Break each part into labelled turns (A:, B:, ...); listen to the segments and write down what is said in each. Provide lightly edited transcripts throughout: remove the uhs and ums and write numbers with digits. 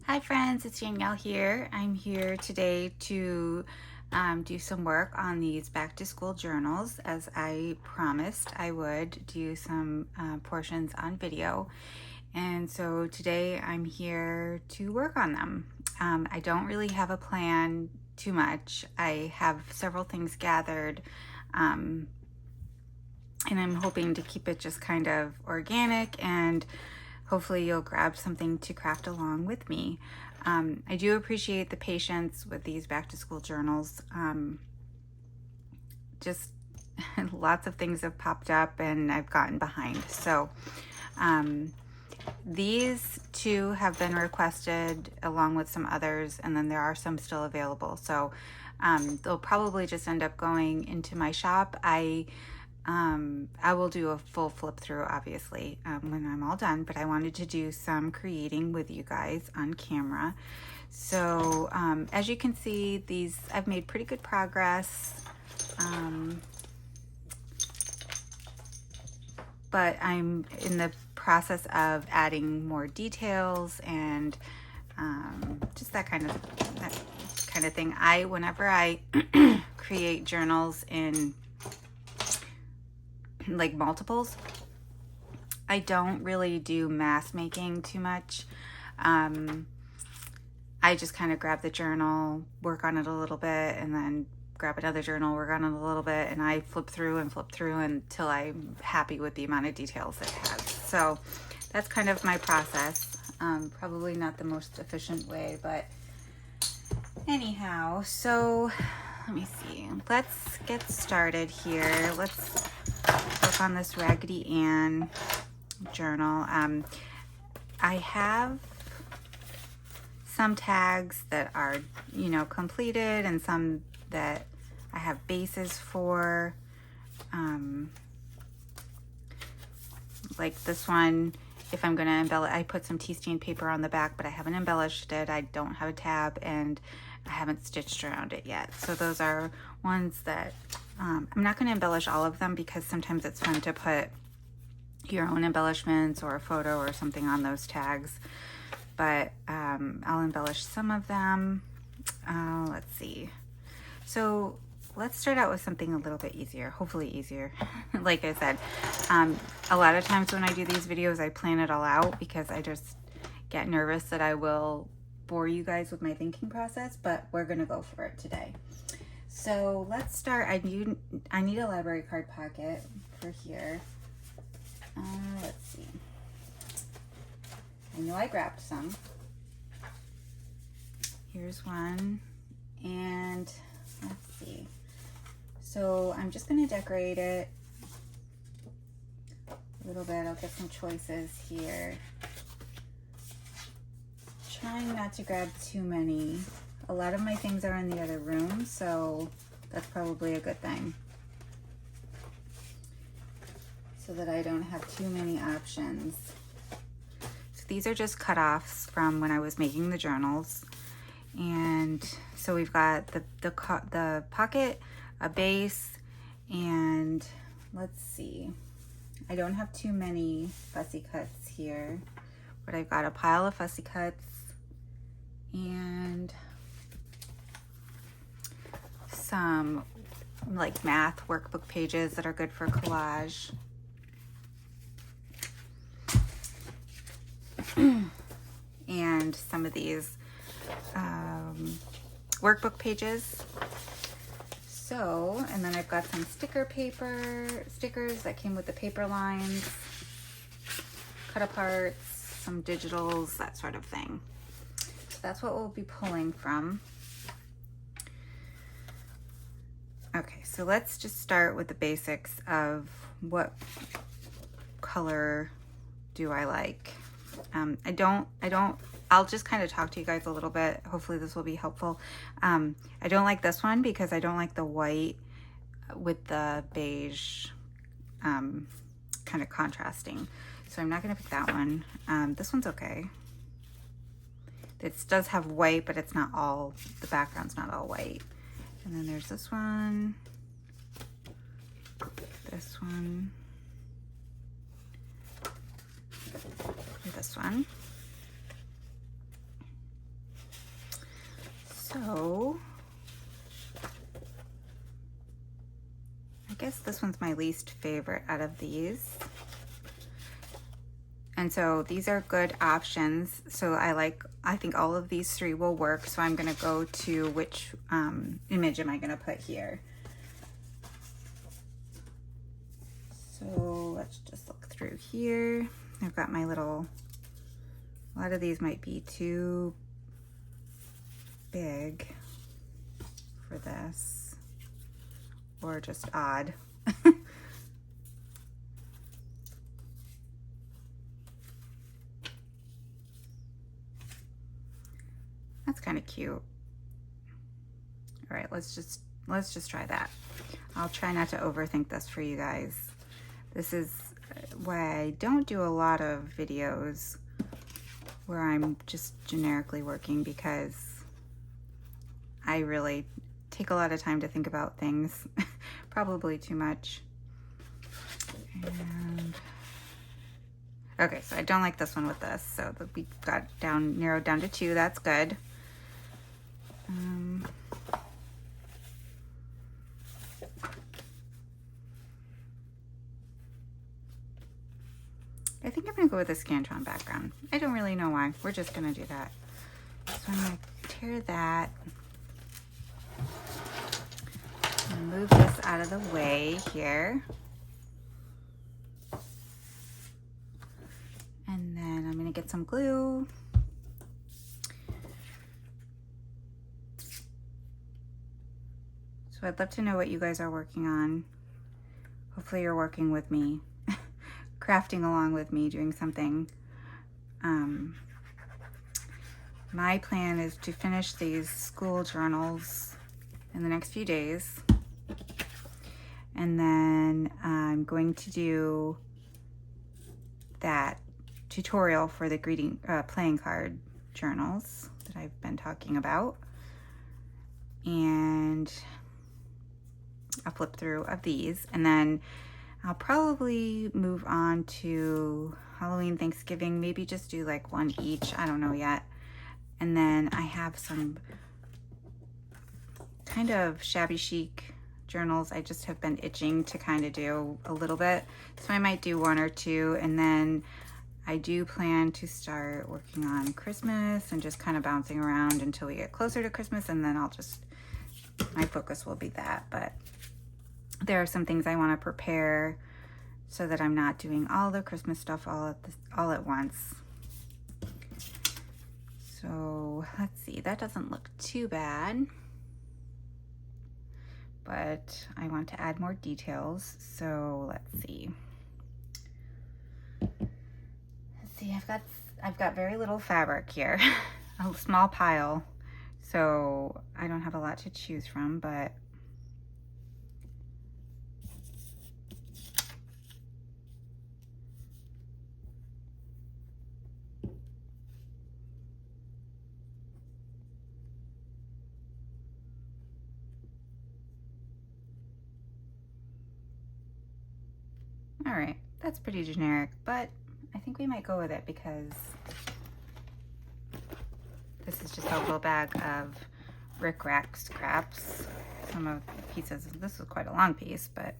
A: Hi friends, it's Danielle here. I'm here today to do some work on these back to school journals. As I promised, I would do some portions on video. And so today I'm here to work on them. I don't really have a plan too much. I have several things gathered, and I'm hoping to keep it just kind of organic, and hopefully you'll grab something to craft along with me. I do appreciate the patience with these back to school journals. Just lots of things have popped up and I've gotten behind. So these two have been requested along with some others, and then there are some still available. So they'll probably just end up going into my shop. I will do a full flip through obviously when I'm all done, but I wanted to do some creating with you guys on camera. So as you can see, these I've made pretty good progress, but I'm in the process of adding more details and just that kind of thing. Whenever I create journals in like multiples, I don't really do mass making too much. I just kind of grab the journal, work on it a little bit, and then grab another journal, work on it a little bit, and I flip through until I'm happy with the amount of details it has. So that's kind of my process. Probably not the most efficient way, but anyhow, so let me see. Let's get started here. Let's work on this Raggedy Ann journal. I have some tags that are, completed, and some that I have bases for. Like this one, if I'm going to embellish, I put some tea stain paper on the back, but I haven't embellished it. I don't have a tab, and I haven't stitched around it yet. So those are ones that I'm not going to embellish all of them, because sometimes it's fun to put your own embellishments or a photo or something on those tags. But I'll embellish some of them. Let's see. So let's start out with something a little bit easier, hopefully easier. Like I said, a lot of times when I do these videos, I plan it all out because I just get nervous that I will bore you guys with my thinking process, but we're gonna go for it today. So let's start. I need a library card pocket for here. Let's see. I know I grabbed some. Here's one, and let's see. So I'm just gonna decorate it a little bit. I'll get some choices here. Trying not to grab too many. A lot of my things are in the other room, so that's probably a good thing, so that I don't have too many options. So these are just cut-offs from when I was making the journals. And so we've got the pocket, a base, and let's see. I don't have too many fussy cuts here, but I've got a pile of fussy cuts and some like math workbook pages that are good for collage. And some of these workbook pages. So, and then I've got some stickers that came with the paper lines, cut aparts, some digitals, that sort of thing. So that's what we'll be pulling from. Okay, so let's just start with the basics of what color do I like. I'll just kind of talk to you guys a little bit. Hopefully this will be helpful. I don't like this one because I don't like the white with the beige kind of contrasting. So I'm not going to pick that one. This one's okay. It does have white, but it's not all, the background's not all white. And then there's this one, this one, this one. So I guess this one's my least favorite out of these. And so these are good options. So I think all of these three will work. So I'm gonna go to which image am I gonna put here. So let's just look through here. I've got my little, a lot of these might be too big for this, or just odd. That's kind of cute. All right, let's just try that. I'll try not to overthink this for you guys. This is why I don't do a lot of videos where I'm just generically working, because I really take a lot of time to think about things, probably too much. And okay, so I don't like this one with this, so we got narrowed down to 2. That's good. I think I'm gonna go with a Scantron background. I don't really know why. We're just gonna do that. So I'm gonna tear that and move this out of the way here. And then I'm gonna get some glue. So I'd love to know what you guys are working on. Hopefully you're working with me, crafting along with me, doing something. My plan is to finish these school journals in the next few days. And then I'm going to do that tutorial for the playing card journals that I've been talking about. And I'll flip through of these, and then I'll probably move on to Halloween, Thanksgiving, maybe just do like one each. I don't know yet. And then I have some kind of shabby chic journals I just have been itching to kind of do a little bit. So I might do 1 or 2, and then I do plan to start working on Christmas and just kind of bouncing around until we get closer to Christmas, and then my focus will be that. But there are some things I want to prepare so that I'm not doing all the Christmas stuff all at once. So let's see, that doesn't look too bad, but I want to add more details. So let's see. I've got very little fabric here, a small pile, so I don't have a lot to choose from, but all right, that's pretty generic, but I think we might go with it because this is just a little bag of Rick Rack scraps. Some of the pieces, this is quite a long piece, but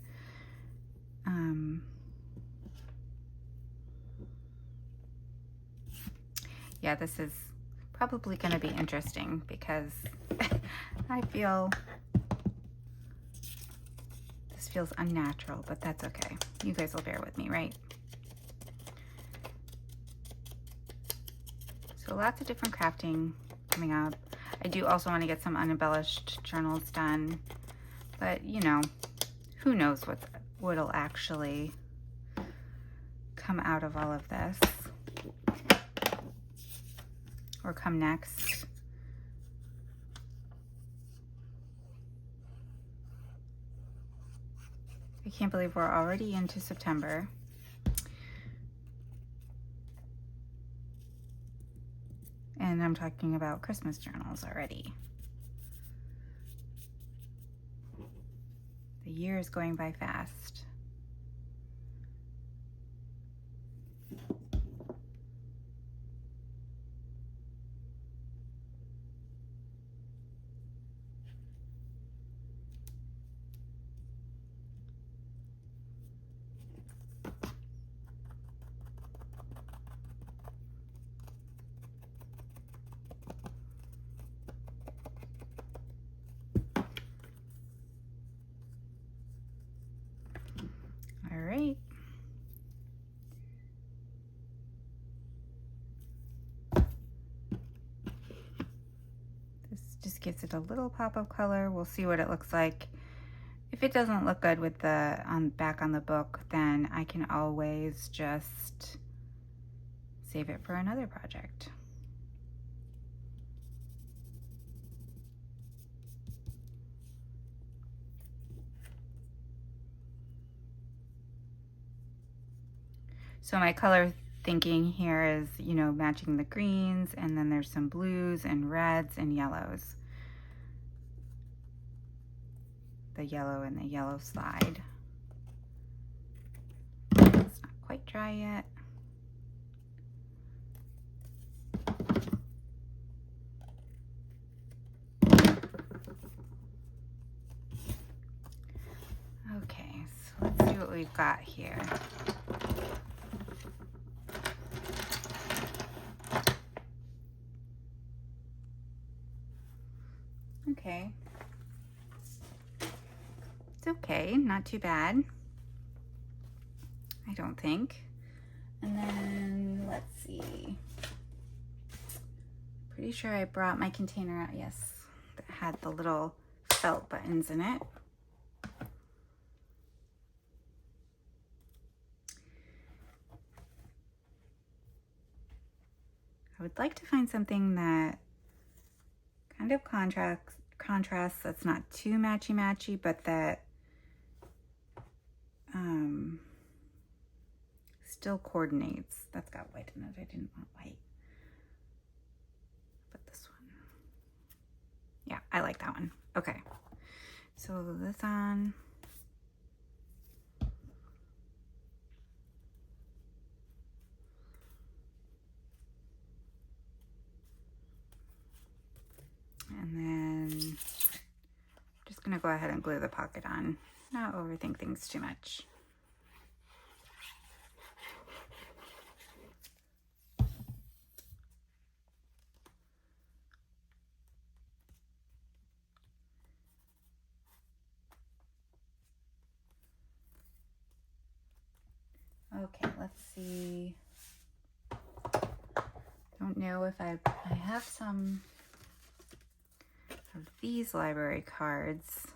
A: yeah, this is probably going to be interesting because I feel this feels unnatural, but that's okay. You guys will bear with me, right? So lots of different crafting coming up. I do also want to get some unembellished journals done, but you know, who knows what'll actually come out of all of this or come next. I can't believe we're already into September. And I'm talking about Christmas journals already. The year is going by fast. Just gives it a little pop of color. We'll see what it looks like. If it doesn't look good with the back on the book, then I can always just save it for another project. So my color thinking here is, you know, matching the greens, and then there's some blues and reds and yellows. The yellow and the yellow slide. It's not quite dry yet. Okay, so let's see what we've got here. Okay. It's okay, not too bad, I don't think. And then, let's see. Pretty sure I brought my container out, yes, that had the little felt buttons in it. I would like to find something that kind of contrasts, that's not too matchy-matchy, but that still coordinates. That's got white in it. I didn't want white. But this one. Yeah, I like that one. Okay. So this on. And then I'm just gonna go ahead and glue the pocket on. Not overthink things too much. Okay, let's see. Don't know if I have some of these library cards.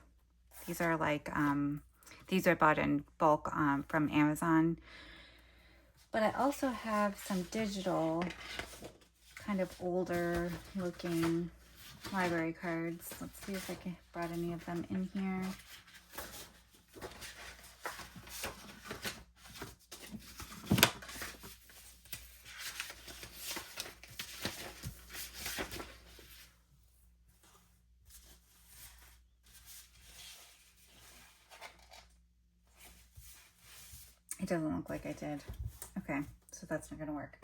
A: These are like, these are bought in bulk from Amazon. But I also have some digital, kind of older looking library cards. Let's see if I brought any of them in here. It doesn't look like I did. Okay, so that's not gonna work.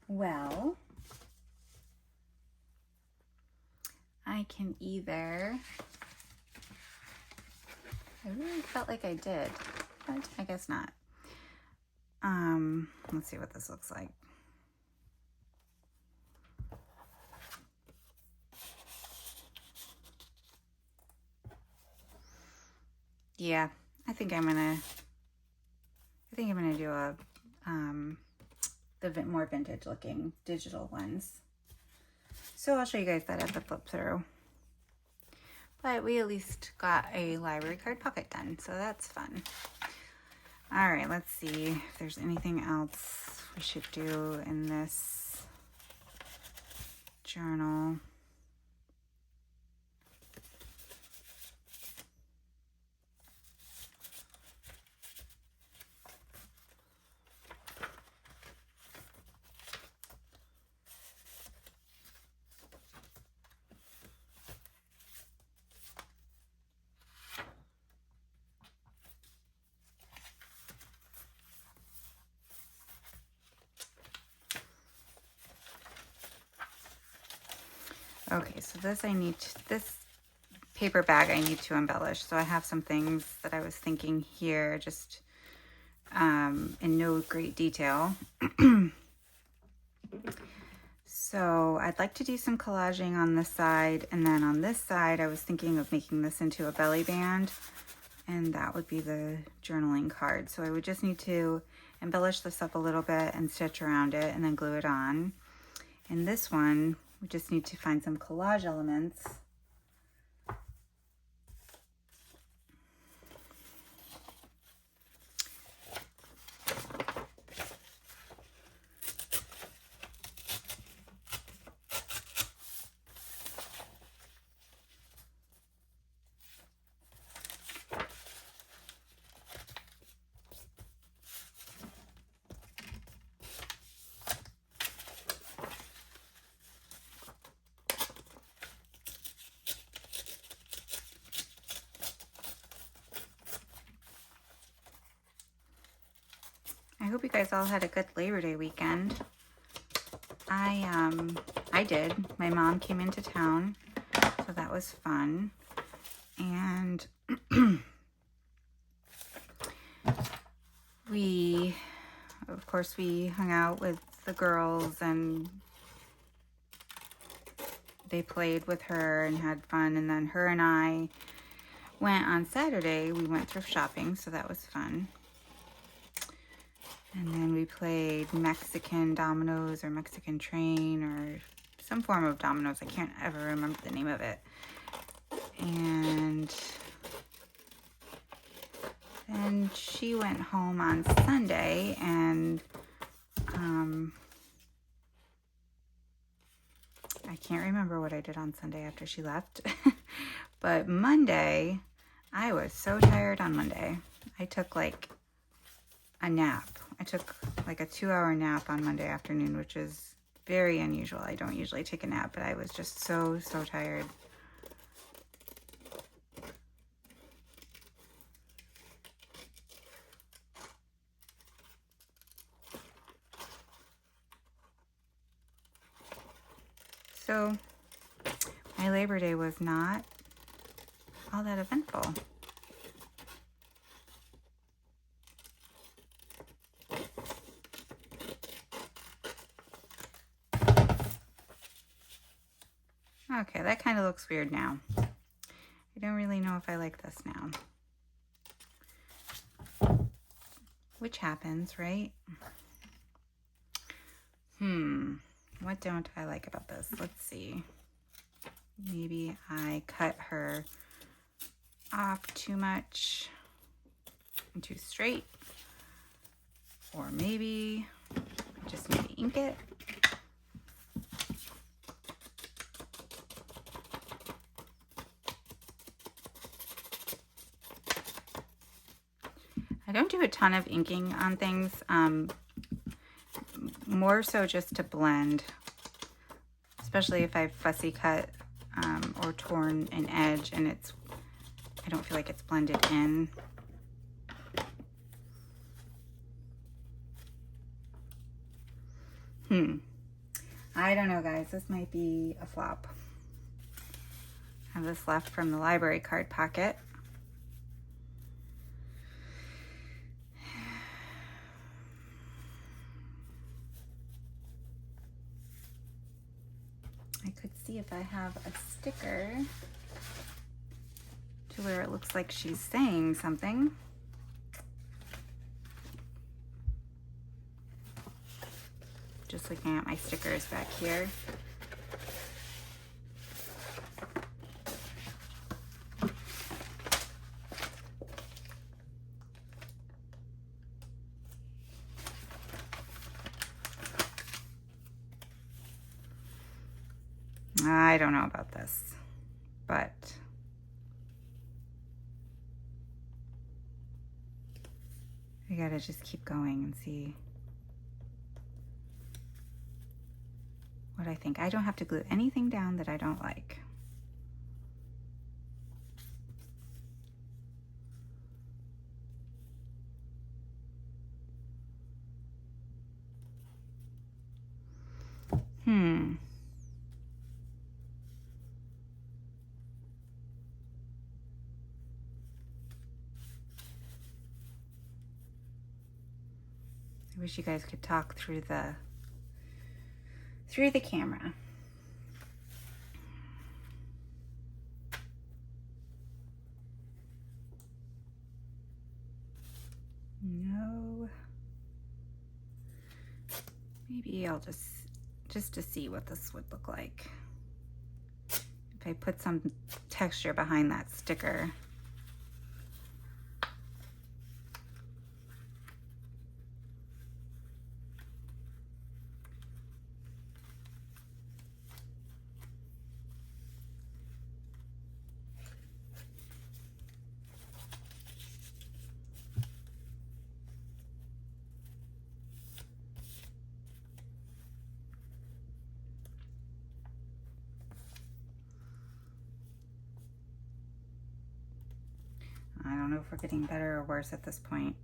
A: Well, I can either, I really felt like I did, but I guess not. Let's see what this looks like. Yeah, I think I'm gonna do a the more vintage looking digital ones. So I'll show you guys that at the flip through. But we at least got a library card pocket done, so that's fun. All right, let's see if there's anything else we should do in this journal. Okay, so this paper bag I need to embellish. So I have some things that I was thinking here, just in no great detail. So I'd like to do some collaging on this side, and then on this side I was thinking of making this into a belly band, and that would be the journaling card. So I would just need to embellish this up a little bit and stitch around it and then glue it on. And this one We just need to find some collage elements. I hope you guys all had a good Labor Day weekend. I did. My mom came into town, so that was fun. And of course, we hung out with the girls and they played with her and had fun. And then her and I went on Saturday. We went thrift shopping, so that was fun. And then we played Mexican dominoes or Mexican train or some form of dominoes. I can't ever remember the name of it. And then she went home on Sunday, and I can't remember what I did on Sunday after she left. But Monday, I was so tired on Monday. I took like a nap. I took like a 2-hour nap on Monday afternoon, which is very unusual. I don't usually take a nap, but I was just so tired. So my Labor Day was not all that eventful. Okay, that kind of looks weird now. I don't really know if I like this now. Which happens, right? What don't I like about this? Let's see. Maybe I cut her off too much and too straight. Or maybe I just need to ink it. I don't do a ton of inking on things, more so just to blend, especially if I've fussy cut or torn an edge and I don't feel like it's blended in. I don't know, guys. This might be a flop. I have this left from the library card pocket. I could see if I have a sticker to where it looks like she's saying something. Just looking at my stickers back here. I don't know about this, but I gotta just keep going and see what I think. I don't have to glue anything down that I don't like. I wish you guys could talk through the camera. No. Maybe I'll just just to see what this would look like if I put some texture behind that sticker. I don't know if we're getting better or worse at this point.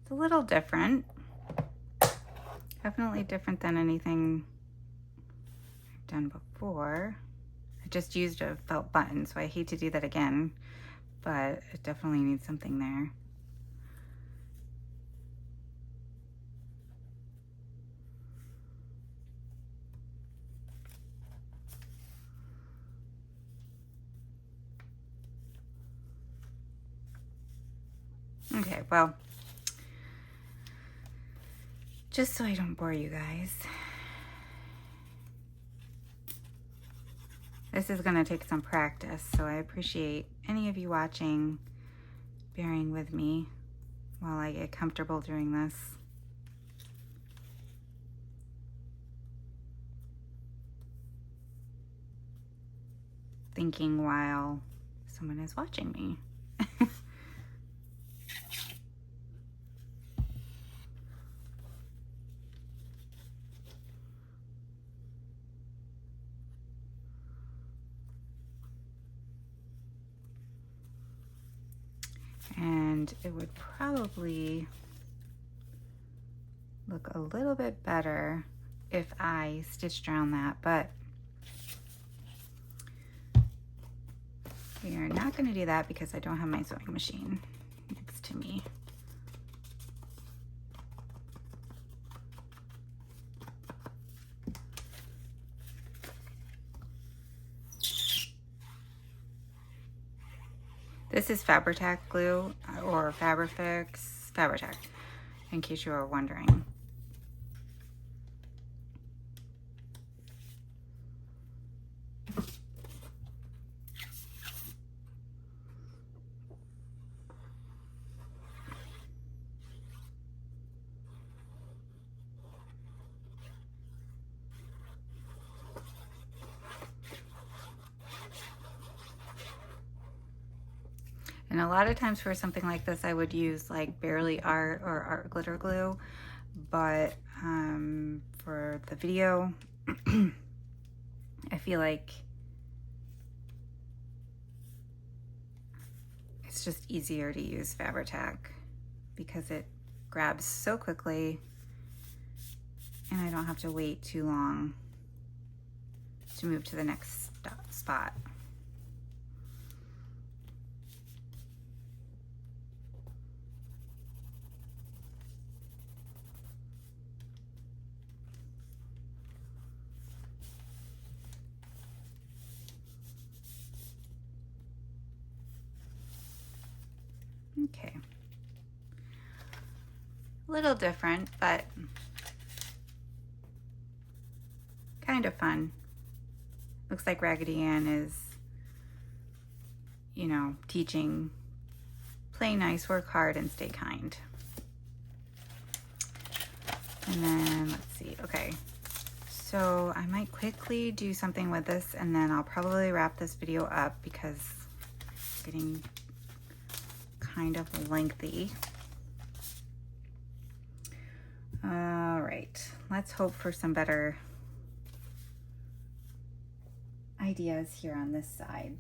A: It's a little different. Definitely different than anything I've done before. I just used a felt button, so I hate to do that again, but it definitely needs something there. Okay, well, just so I don't bore you guys, this is gonna take some practice, so I appreciate any of you watching, bearing with me while I get comfortable doing this. Thinking while someone is watching me. And it would probably look a little bit better if I stitched around that, but we are not going to do that because I don't have my sewing machine next to me. This is Fabri-Tac glue or Fabri-Fix, Fabri-Tac, in case you were wondering. And a lot of times for something like this, I would use like Barely Art or Art Glitter Glue, but for the video, I feel like it's just easier to use Fabri-Tac because it grabs so quickly and I don't have to wait too long to move to the next spot. Okay, a little different, but kind of fun. Looks like Raggedy Ann is, you know, teaching play nice, work hard, and stay kind. And then let's see, okay. So I might quickly do something with this and then I'll probably wrap this video up because it's getting kind of lengthy. All right, let's hope for some better ideas here on this side.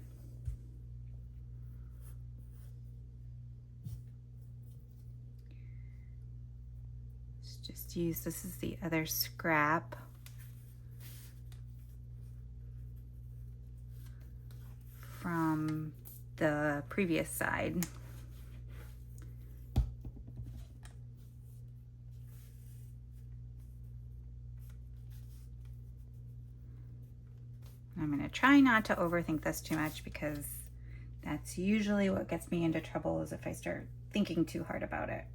A: Just use, this is the other scrap from the previous side. I'm going to try not to overthink this too much, because that's usually what gets me into trouble, is if I start thinking too hard about it.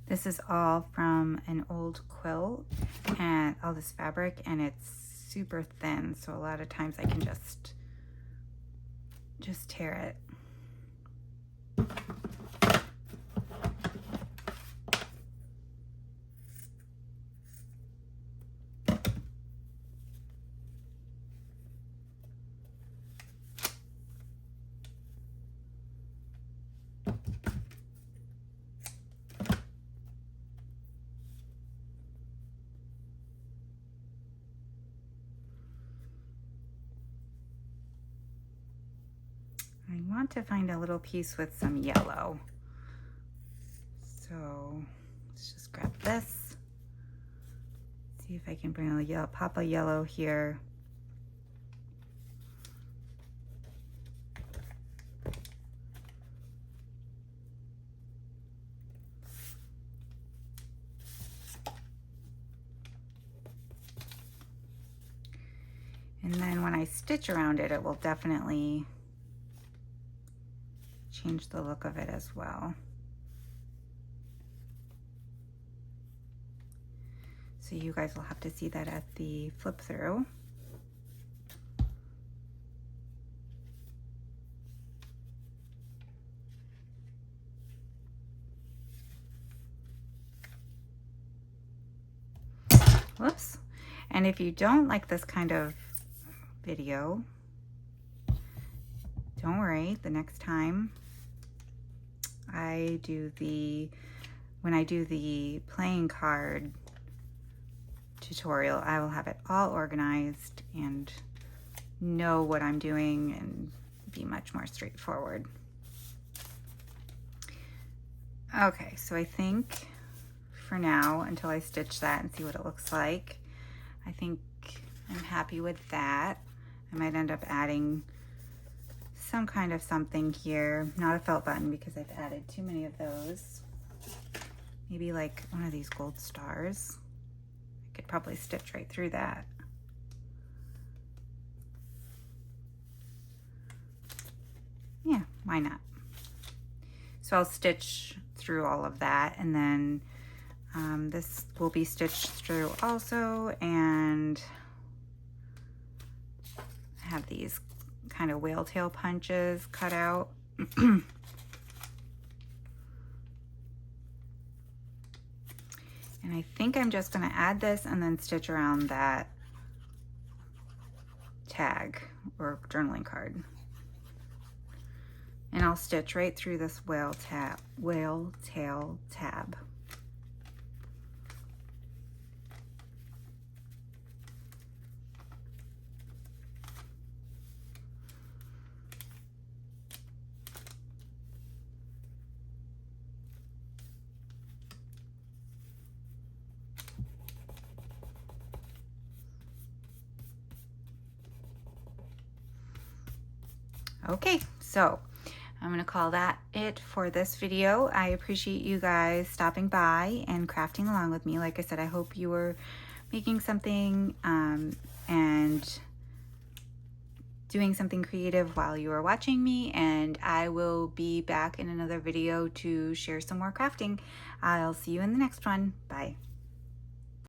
A: This is all from an old quilt and all this fabric, and it's super thin, so a lot of times I can just tear it. I want to find a little piece with some yellow. So let's just grab this. See if I can bring a yellow, pop a yellow here. And then when I stitch around it, it will definitely change the look of it as well. So you guys will have to see that at the flip through. Whoops. And if you don't like this kind of video, don't worry, the next time I do when I do the playing card tutorial, I will have it all organized and know what I'm doing and be much more straightforward. Okay, so I think for now, until I stitch that and see what it looks like, I think I'm happy with that. I might end up adding some kind of something here, not a felt button because I've added too many of those. Maybe like one of these gold stars. I could probably stitch right through that. Yeah, why not? So I'll stitch through all of that, and then this will be stitched through also, and I have these kind of whale tail punches cut out. And I think I'm just going to add this and then stitch around that tag or journaling card. And I'll stitch right through this whale tail tab. Okay, so I'm going to call that it for this video. I appreciate you guys stopping by and crafting along with me. Like I said, I hope you were making something and doing something creative while you were watching me, and I will be back in another video to share some more crafting. I'll see you in the next one. Bye.